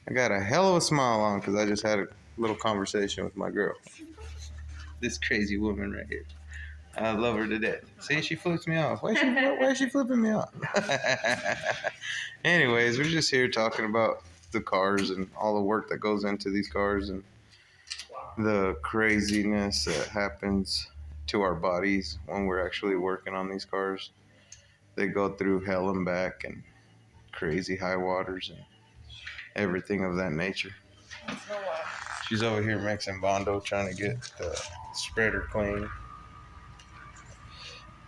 I got a hell of a smile on because I just had a little conversation with my girl. This crazy woman right here. I love her to death. See, she flips me off. Why is she flipping me off? Anyways, we're just here talking about the cars and all the work that goes into these cars and the craziness that happens to our bodies when we're actually working on these cars. They go through hell and back and crazy high waters and everything of that nature. She's over here mixing Bondo, trying to get the spreader clean.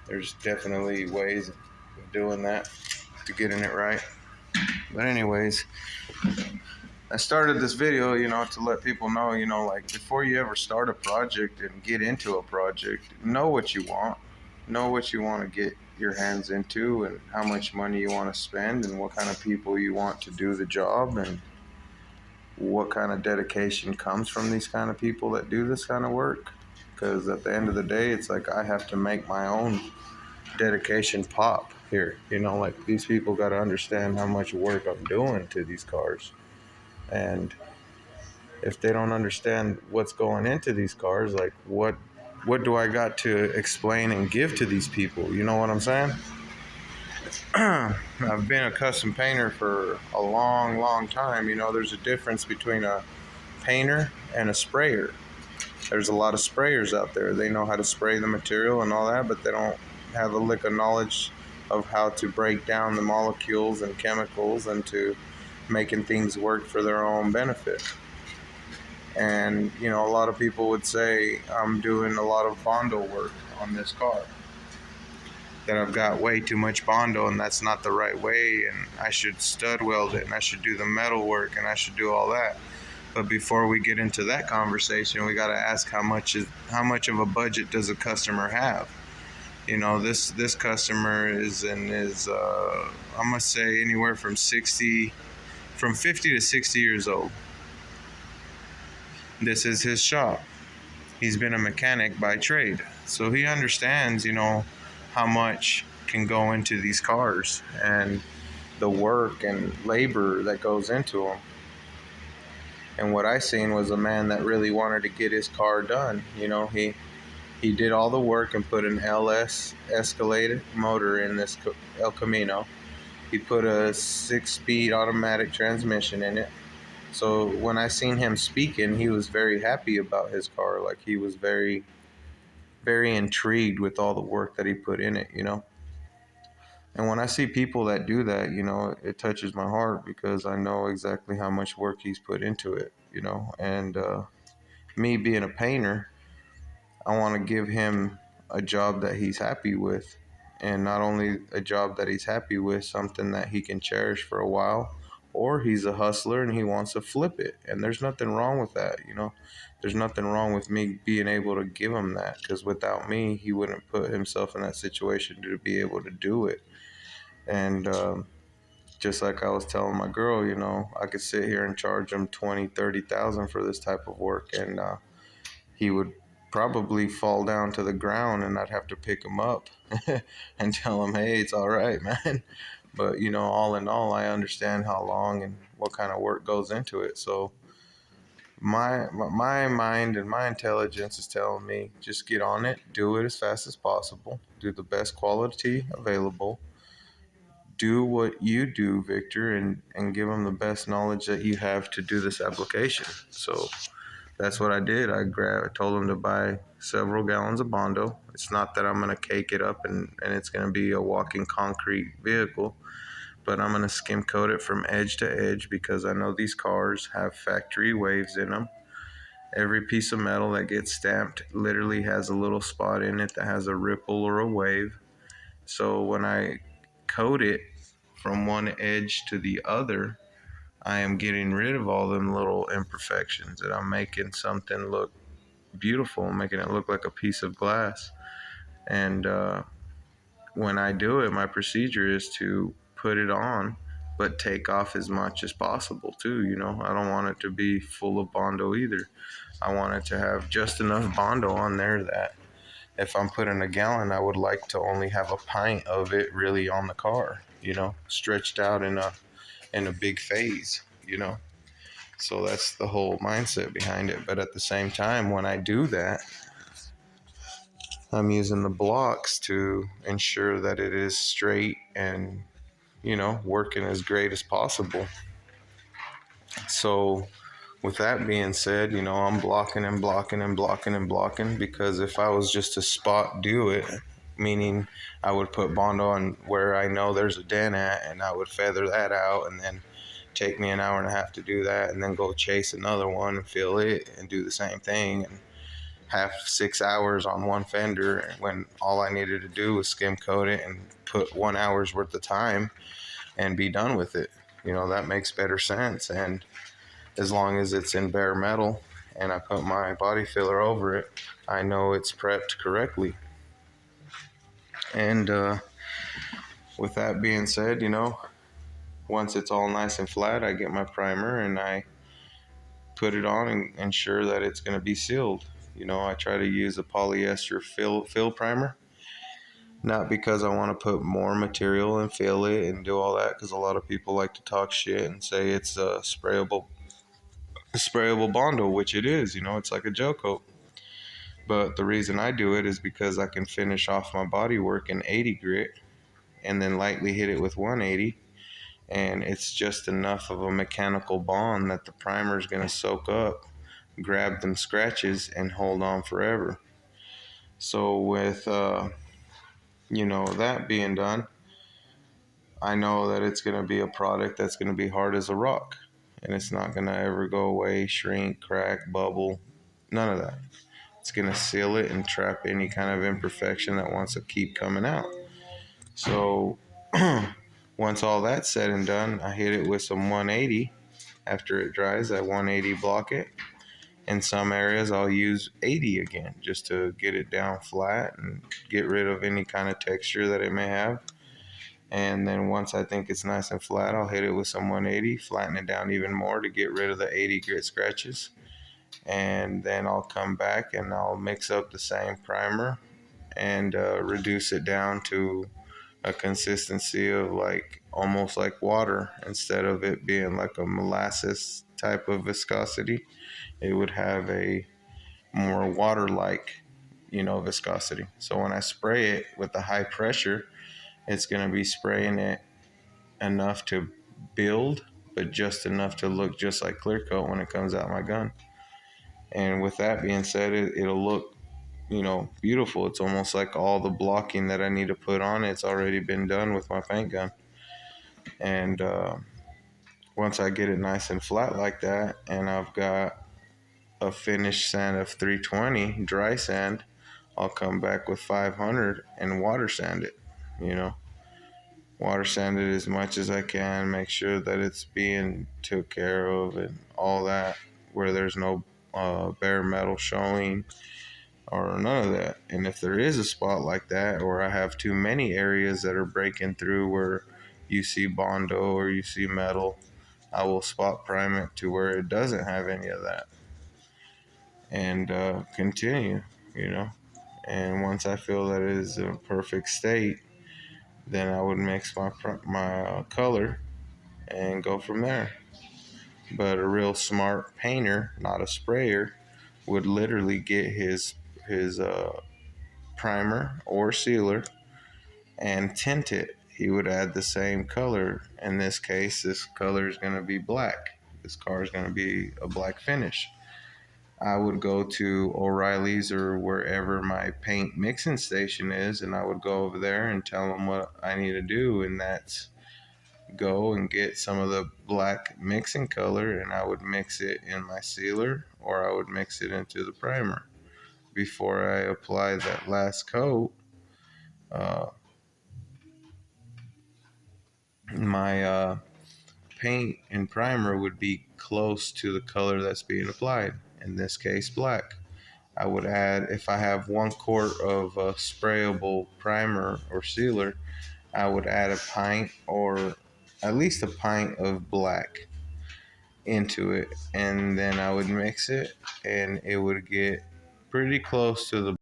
There's definitely ways of doing that to getting it right. But anyways, I started this video, to let people know, like before you ever start a project and get into a project, know what you want. Know what you want to get your hands into and how much money you want to spend and what kind of people you want to do the job and what kind of dedication comes from these kind of people that do this kind of work. Because at the end of the day, it's like I have to make my own dedication pop here. Like these people got to understand how much work I'm doing to these cars. And if they don't understand what's going into these cars, like what do I got to explain and give to these people? You know what I'm saying? I've been a custom painter for a long, long time. There's a difference between a painter and a sprayer. There's a lot of sprayers out there. They know how to spray the material and all that, but they don't have a lick of knowledge of how to break down the molecules and chemicals into making things work for their own benefit. And, a lot of people would say I'm doing a lot of Bondo work on this car. That I've got way too much Bondo and that's not the right way, and I should stud weld it and I should do the metal work and I should do all that. But before we get into that conversation, we got to ask how much of a budget does a customer have? This customer is I'm gonna say anywhere from 50 to 60 years old. This is his shop. He's been a mechanic by trade, so he understands, how much can go into these cars and the work and labor that goes into them. And what I seen was a man that really wanted to get his car done. He did all the work and put an LS Escalade motor in this El Camino. He put a 6-speed automatic transmission in it. So when I seen him speaking, he was very happy about his car. Like he was very, very intrigued with all the work that he put in it, And when I see people that do that, it touches my heart because I know exactly how much work he's put into it, And me being a painter, I want to give him a job that he's happy with. And not only a job that he's happy with, something that he can cherish for a while. Or he's a hustler and he wants to flip it. And there's nothing wrong with that, There's nothing wrong with me being able to give him that. Because without me, he wouldn't put himself in that situation to be able to do it. And just like I was telling my girl, I could sit here and charge him 20, 30,000 for this type of work. And he would probably fall down to the ground and I'd have to pick him up and tell him, hey, it's all right, man. But, all in all, I understand how long and what kind of work goes into it. So my mind and my intelligence is telling me just get on it, do it as fast as possible, do the best quality available, do what you do, Victor, and give them the best knowledge that you have to do this application. So that's what I did. I told him to buy several gallons of Bondo. It's not that I'm going to cake it up and it's going to be a walking concrete vehicle, but I'm going to skim coat it from edge to edge because I know these cars have factory waves in them. Every piece of metal that gets stamped literally has a little spot in it that has a ripple or a wave. So when I coat it from one edge to the other, I am getting rid of all them little imperfections and I'm making something look beautiful, making it look like a piece of glass. And when I do it, my procedure is to put it on, but take off as much as possible too. I don't want it to be full of Bondo either. I want it to have just enough Bondo on there that if I'm putting a gallon, I would like to only have a pint of it really on the car, stretched out in a big phase, you know. So that's the whole mindset behind it. But at the same time, when I do that, I'm using the blocks to ensure that it is straight and, working as great as possible. So, with that being said, I'm blocking and blocking and blocking and blocking, because if I was just to spot do it, meaning I would put Bondo on where I know there's a dent at, and I would feather that out, and then take me an hour and a half to do that, and then go chase another one and fill it and do the same thing, and have 6 hours on one fender when all I needed to do was skim coat it and put 1 hour's worth of time and be done with it. That makes better sense. And as long as it's in bare metal and I put my body filler over it, I know it's prepped correctly. And with that being said, once it's all nice and flat, I get my primer and I put it on and ensure that it's going to be sealed. I try to use a polyester fill primer, not because I want to put more material and fill it and do all that, because a lot of people like to talk shit and say it's a sprayable Bondo, which it is. It's like a gel coat. But the reason I do it is because I can finish off my body work in 80 grit and then lightly hit it with 180, and it's just enough of a mechanical bond that the primer is going to soak up, grab them scratches, and hold on forever. So with that being done, I know that it's going to be a product that's going to be hard as a rock, and it's not going to ever go away, shrink, crack, bubble, none of that. It's going to seal it and trap any kind of imperfection that wants to keep coming out. So once all that's said and done, I hit it with some 180. After it dries, I 180 block it. In some areas, I'll use 80 again just to get it down flat and get rid of any kind of texture that it may have. And then once I think it's nice and flat, I'll hit it with some 180, flatten it down even more to get rid of the 80 grit scratches. And then I'll come back and I'll mix up the same primer and reduce it down to a consistency of like almost like water. Instead of it being like a molasses type of viscosity, it would have a more water-like, viscosity. So when I spray it with the high pressure, it's going to be spraying it enough to build, but just enough to look just like clear coat when it comes out my gun. And with that being said, it'll look, beautiful. It's almost like all the blocking that I need to put on it's already been done with my paint gun. And once I get it nice and flat like that, and I've got a finished sand of 320 dry sand, I'll come back with 500 and water sand it. Water sand it as much as I can, make sure that it's being took care of and all that, where there's no bare metal showing or none of that. And if there is a spot like that, or I have too many areas that are breaking through where you see Bondo or you see metal, I will spot prime it to where it doesn't have any of that, and continue, And once I feel that it is in a perfect state, then I would mix my color and go from there. But a real smart painter, not a sprayer, would literally get his primer or sealer and tint it. He would add the same color. In this case, this color is going to be black. This car is going to be a black finish. I would go to O'Reilly's or wherever my paint mixing station is, and I would go over there and tell them what I need to do, and that's go and get some of the black mixing color, and I would mix it in my sealer, or I would mix it into the primer. Before I apply that last coat, uh, my paint and primer would be close to the color that's being applied, in this case black. I would add, if I have 1 quart of sprayable primer or sealer, I would add a pint or at least a pint of black into it, and then I would mix it, and it would get pretty close to the